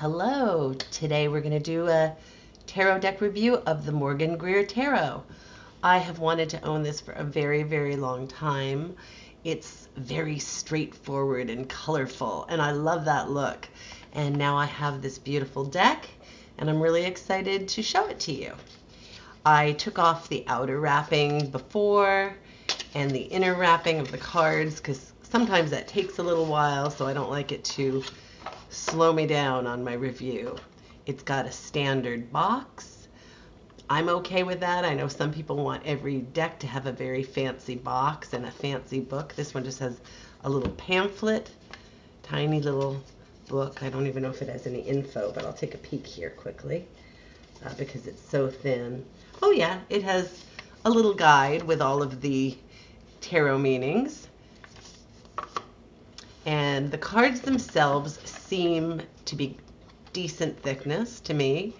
Hello, today we're going to do a tarot deck review of the Morgan-Greer Tarot. I have wanted to own this for a very, very long time. It's very straightforward and colorful, and I love that look. And now I have this beautiful deck, and I'm really excited to show it to you. I took off the outer wrapping before and the inner wrapping of the cards because sometimes that takes a little while, so I don't like it to slow me down on my review. It's got a standard box. I'm okay with that. I know some people want every deck to have a very fancy box and a fancy book. This one just has a little pamphlet, tiny little book. I don't even know if it has any info, but I'll take a peek here quickly because it's so thin. Oh yeah, it has a little guide with all of the tarot meanings. And the cards themselves seem to be decent thickness to me.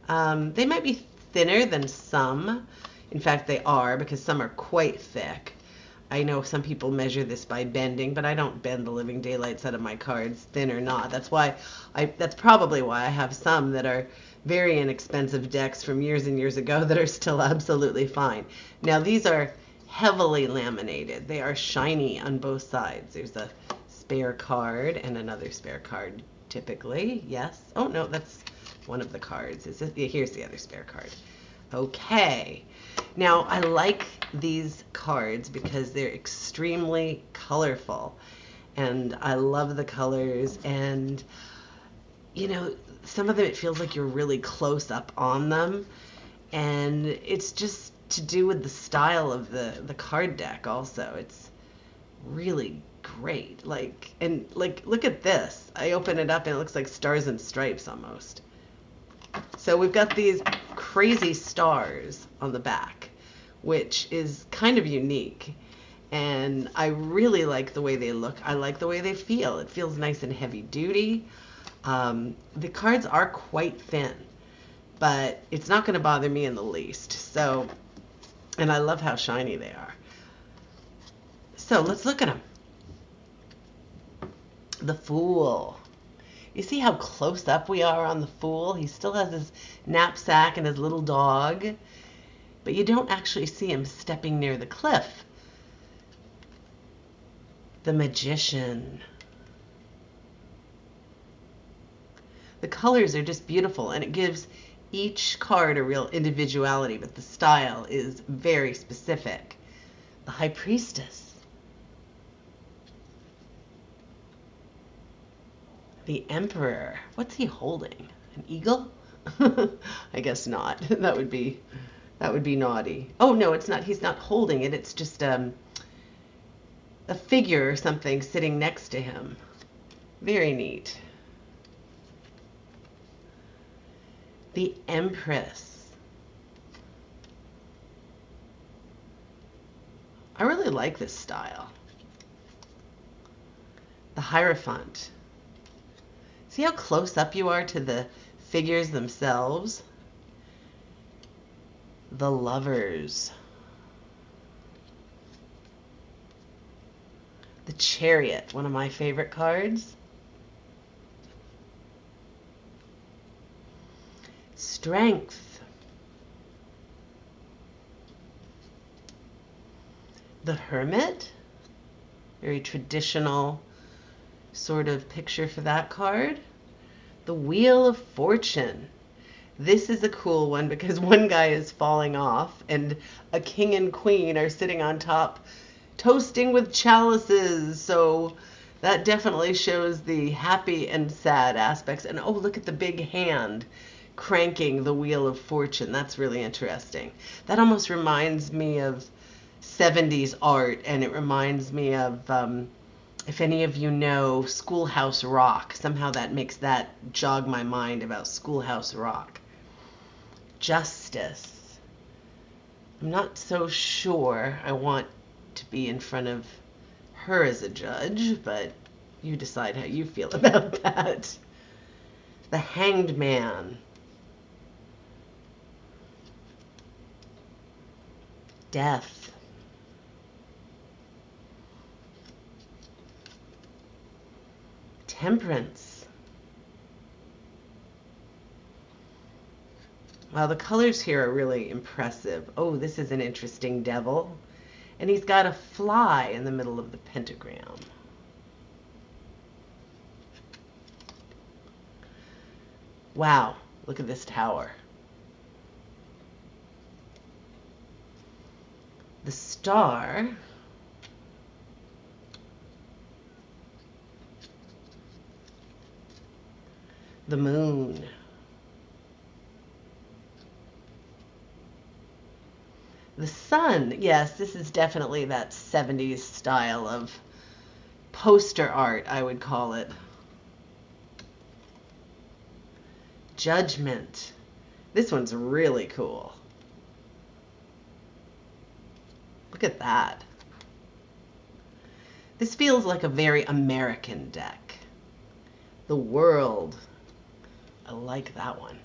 They might be thinner than some. In fact, they are, because some are quite thick. I know some people measure this by bending, but I don't bend the living daylights out of my cards, thin or not. That's probably why I have some that are very inexpensive decks from years and years ago that are still absolutely fine. Now, these are heavily laminated. They are shiny on both sides. There's a spare card and another spare card, typically. Yes. Oh, no, that's one of the cards. Yeah, here's the other spare card. Okay. Now, I like these cards because they're extremely colorful, and I love the colors, and, you know, some of them it feels like you're really close up on them, and it's just to do with the style of the card deck also. It's really great. Like, look at this. I open it up and it looks like stars and stripes almost. So we've got these crazy stars on the back, which is kind of unique. And I really like the way they look. I like the way they feel. It feels nice and heavy duty. The cards are quite thin, but it's not going to bother me in the least. So, and I love how shiny they are. So let's look at them. The Fool. You see how close up we are on the Fool? He still has his knapsack and his little dog, but you don't actually see him stepping near the cliff. The Magician. The colors are just beautiful, and it gives each card a real individuality, but the style is very specific. The High Priestess. The Emperor. What's he holding? An eagle? I guess not. That would be naughty. Oh no, it's not. He's not holding it. It's just a figure or something sitting next to him. Very neat. The Empress. I really like this style. The Hierophant. See how close up you are to the figures themselves? The Lovers. The Chariot, one of my favorite cards. Strength. The Hermit. Very traditional sort of picture for that card. The Wheel of Fortune. This is a cool one because one guy is falling off and a king and queen are sitting on top toasting with chalices. So that definitely shows the happy and sad aspects. And oh, look at the big hand cranking the Wheel of Fortune. That's really interesting. That almost reminds me of 70s art, and it reminds me of if any of you know Schoolhouse Rock. Somehow that makes that jog my mind about Schoolhouse Rock. Justice. I'm not so sure I want to be in front of her as a judge, but you decide how you feel about that. The Hanged Man. Death. Temperance. Well, the colors here are really impressive. Oh, this is an interesting devil. And he's got a fly in the middle of the pentagram. Wow, look at this tower. The star, the moon, the sun. Yes, this is definitely that 70s style of poster art, I would call it. Judgment. This one's really cool. Look at that. This feels like a very American deck. The World. I like that one.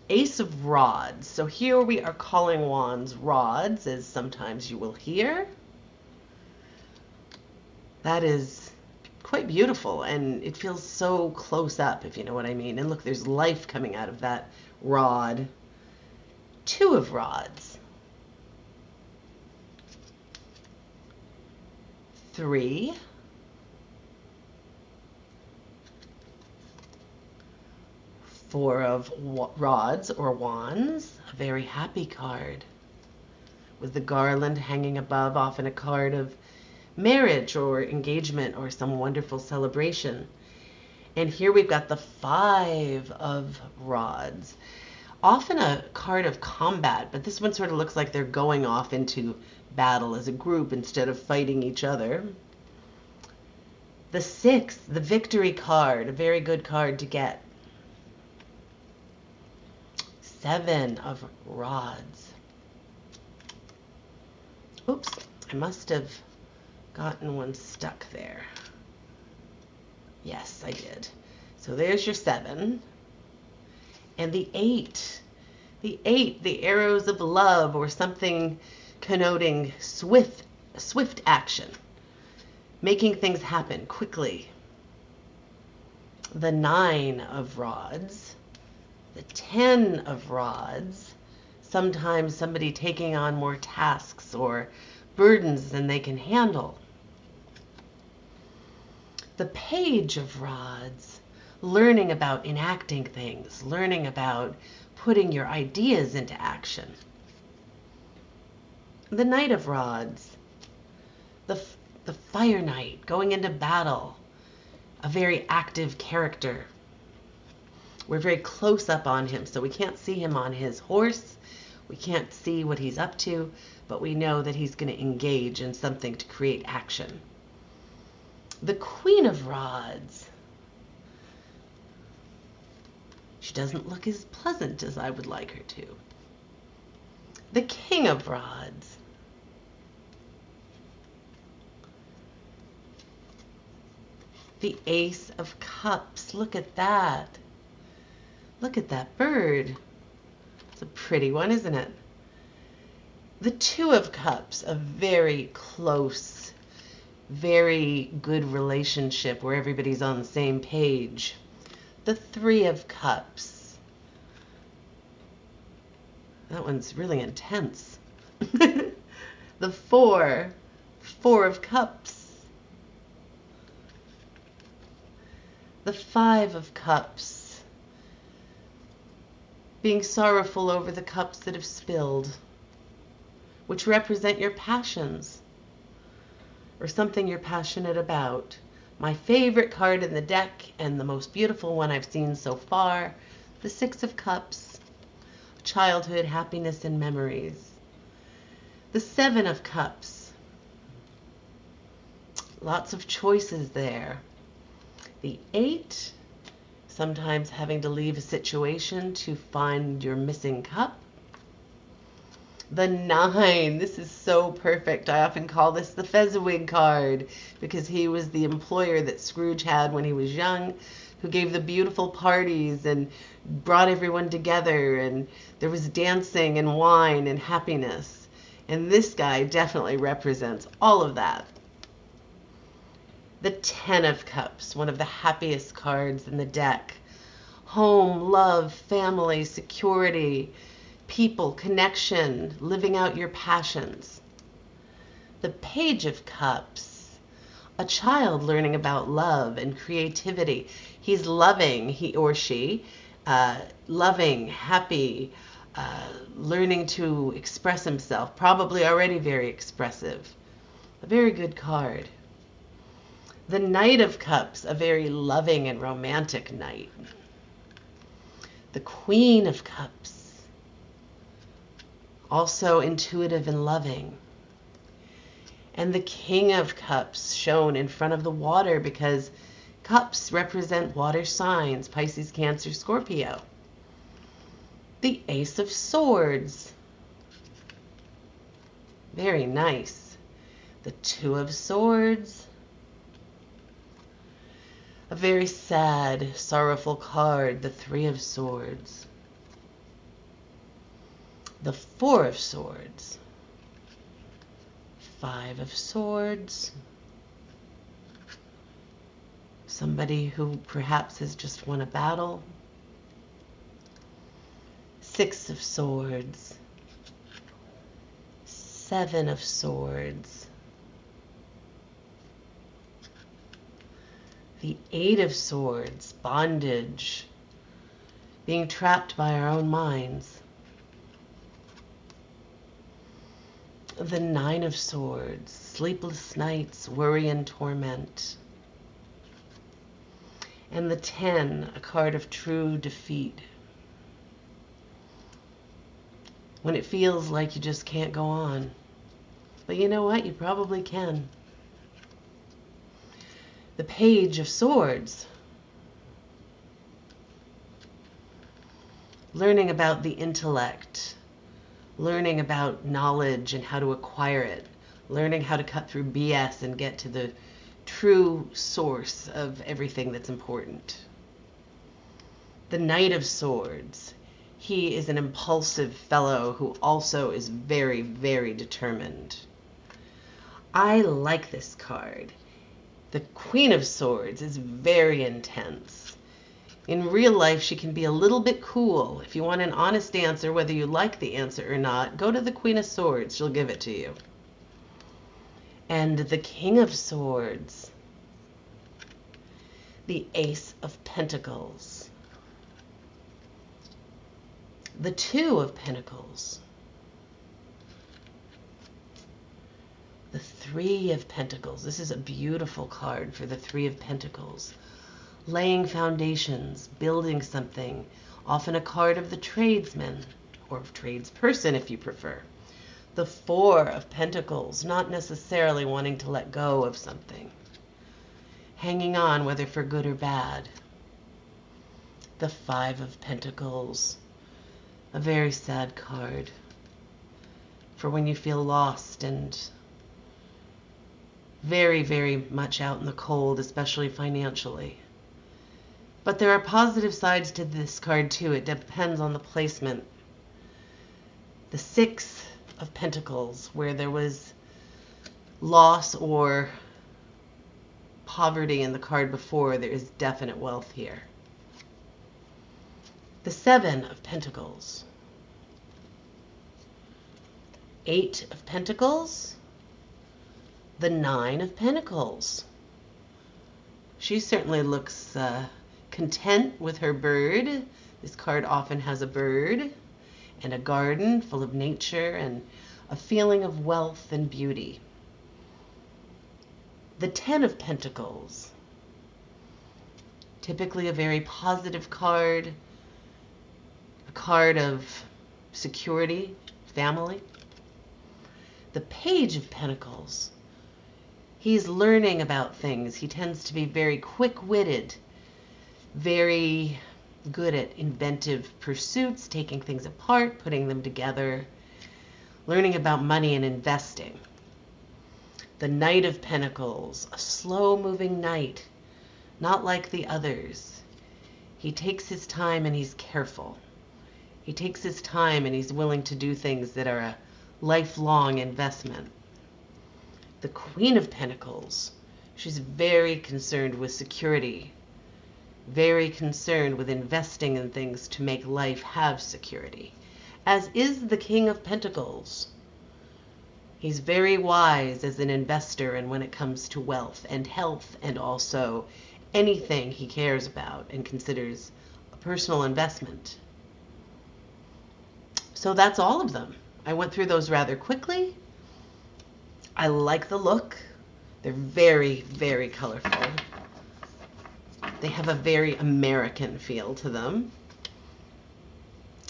Ace of Rods. So here we are calling wands rods, as sometimes you will hear. That is quite beautiful, and it feels so close up, if you know what I mean. And look, there's life coming out of that rod. Two of Rods. Three. Four of Rods or Wands, a very happy card, with the garland hanging above, often a card of marriage or engagement or some wonderful celebration. And here we've got the Five of Rods, often a card of combat, but this one sort of looks like they're going off into battle as a group instead of fighting each other. The Six, the victory card, a very good card to get. Seven of Rods. Oops, I must have gotten one stuck there. Yes, I did. So there's your seven. And the eight. The eight, the arrows of love, or something connoting swift action. Making things happen quickly. The Nine of Rods. The Ten of Rods. Sometimes somebody taking on more tasks or burdens than they can handle. The Page of Rods. Learning about enacting things, learning about putting your ideas into action. The Knight of Rods, the Fire Knight, going into battle, a very active character. We're very close up on him, so we can't see him on his horse, we can't see what he's up to, but we know that he's going to engage in something to create action. The Queen of Rods. She doesn't look as pleasant as I would like her to. The King of Rods. The Ace of Cups. Look at that. Look at that bird. It's a pretty one, isn't it? The Two of Cups, a very close, very good relationship where everybody's on the same page. The Three of Cups. That one's really intense. The Four of Cups. The Five of Cups. Being sorrowful over the cups that have spilled, which represent your passions or something you're passionate about. My favorite card in the deck, and the most beautiful one I've seen so far, the Six of Cups, childhood happiness and memories. The Seven of Cups, lots of choices there. The Eight, sometimes having to leave a situation to find your missing cup. The Nine, this is so perfect. I often call this the Fezziwig card because he was the employer that Scrooge had when he was young, who gave the beautiful parties and brought everyone together, and there was dancing and wine and happiness. And this guy definitely represents all of that. The Ten of Cups, one of the happiest cards in the deck, Home, love, family, security, people, connection, living out your passions. The Page of Cups, a child learning about love and creativity. He's loving, he or she, loving, happy, learning to express himself, probably already very expressive. A very good card. The Knight of Cups, a very loving and romantic knight. The Queen of Cups, also intuitive and loving. And the King of Cups, shown in front of the water because cups represent water signs, Pisces, Cancer, Scorpio. The Ace of Swords, very nice. The Two of Swords, a very sad, sorrowful card. The Three of Swords, the Four of Swords, Five of Swords, somebody who perhaps has just won a battle. Six of Swords, Seven of Swords, the Eight of Swords, bondage, being trapped by our own minds. The Nine of Swords, sleepless nights, worry and torment. And the 10, a card of true defeat. When it feels like you just can't go on. But you know what? You probably can. The Page of Swords. Learning about the intellect. Learning about knowledge and how to acquire it. Learning how to cut through BS and get to the true source of everything that's important. The Knight of Swords. He is an impulsive fellow who also is very, very determined. I like this card. The Queen of Swords is very intense. In real life, she can be a little bit cool. If you want an honest answer, whether you like the answer or not, go to the Queen of Swords. She'll give it to you. And the King of Swords. The Ace of Pentacles. The Two of Pentacles. The Three of Pentacles. This is a beautiful card for the Three of Pentacles. Laying foundations, building something, often a card of the tradesman, or tradesperson if you prefer. The Four of Pentacles, not necessarily wanting to let go of something. Hanging on, whether for good or bad. The Five of Pentacles, a very sad card for when you feel lost and very, very much out in the cold, especially financially. But there are positive sides to this card too. It depends on the placement. The Six of Pentacles, where there was loss or poverty in the card before, there is definite wealth here. The Seven of Pentacles. Eight of Pentacles. The Nine of Pentacles. She certainly looks content with her bird. This card often has a bird and a garden full of nature and a feeling of wealth and beauty. The Ten of Pentacles. Typically a very positive card, a card of security, family. The Page of Pentacles. He's learning about things. He tends to be very quick-witted, very good at inventive pursuits, taking things apart, putting them together, learning about money and investing. The Knight of Pentacles, a slow-moving knight, not like the others. He takes his time and he's careful. He takes his time and he's willing to do things that are a lifelong investment. The Queen of Pentacles, she's very concerned with security, very concerned with investing in things to make life have security, as is the King of Pentacles. He's very wise as an investor, and when it comes to wealth and health and also anything he cares about and considers a personal investment. So that's all of them. I went through those rather quickly. I like the look. They're very, very colorful. They have a very American feel to them.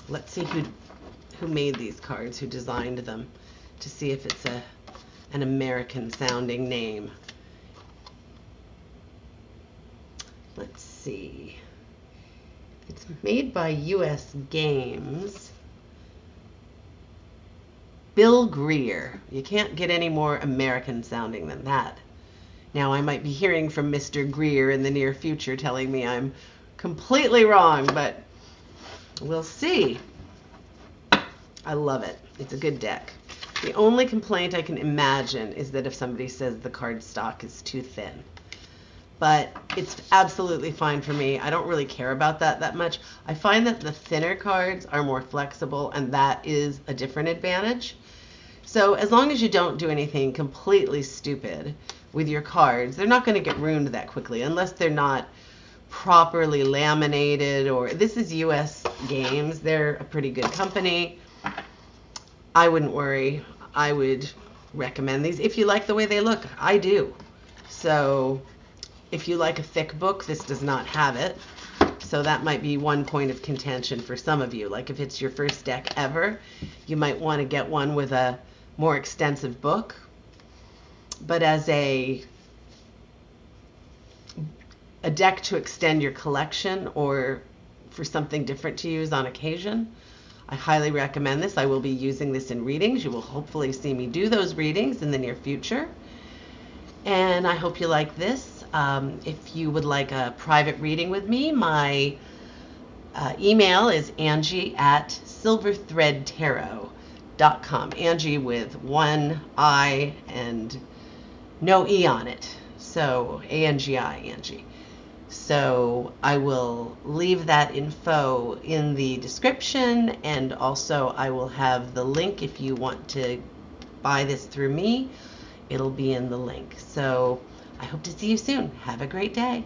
Let's see who made these cards, who designed them, to see if it's an American sounding name. Let's see. It's made by U.S. Games. Bill Greer. You can't get any more American sounding than that. Now, I might be hearing from Mr. Greer in the near future telling me I'm completely wrong, but we'll see. I love it. It's a good deck. The only complaint I can imagine is that if somebody says the card stock is too thin. But it's absolutely fine for me. I don't really care about that much. I find that the thinner cards are more flexible, and that is a different advantage. So as long as you don't do anything completely stupid with your cards, they're not going to get ruined that quickly unless they're not properly laminated. Or this is U.S. Games. They're a pretty good company. I wouldn't worry. I would recommend these if you like the way they look. I do. So if you like a thick book, this does not have it. So that might be one point of contention for some of you. Like if it's your first deck ever, you might want to get one with a more extensive book. But as a deck to extend your collection or for something different to use on occasion, I highly recommend this. I will be using this in readings. You will hopefully see me do those readings in the near future. And I hope you like this. If you would like a private reading with me, my email is Angie@silverthreadtarot.com. Angie with one I and no E on it. So A-N-G-I, Angie. So I will leave that info in the description, and also I will have the link if you want to buy this through me. It'll be in the link. So I hope to see you soon. Have a great day.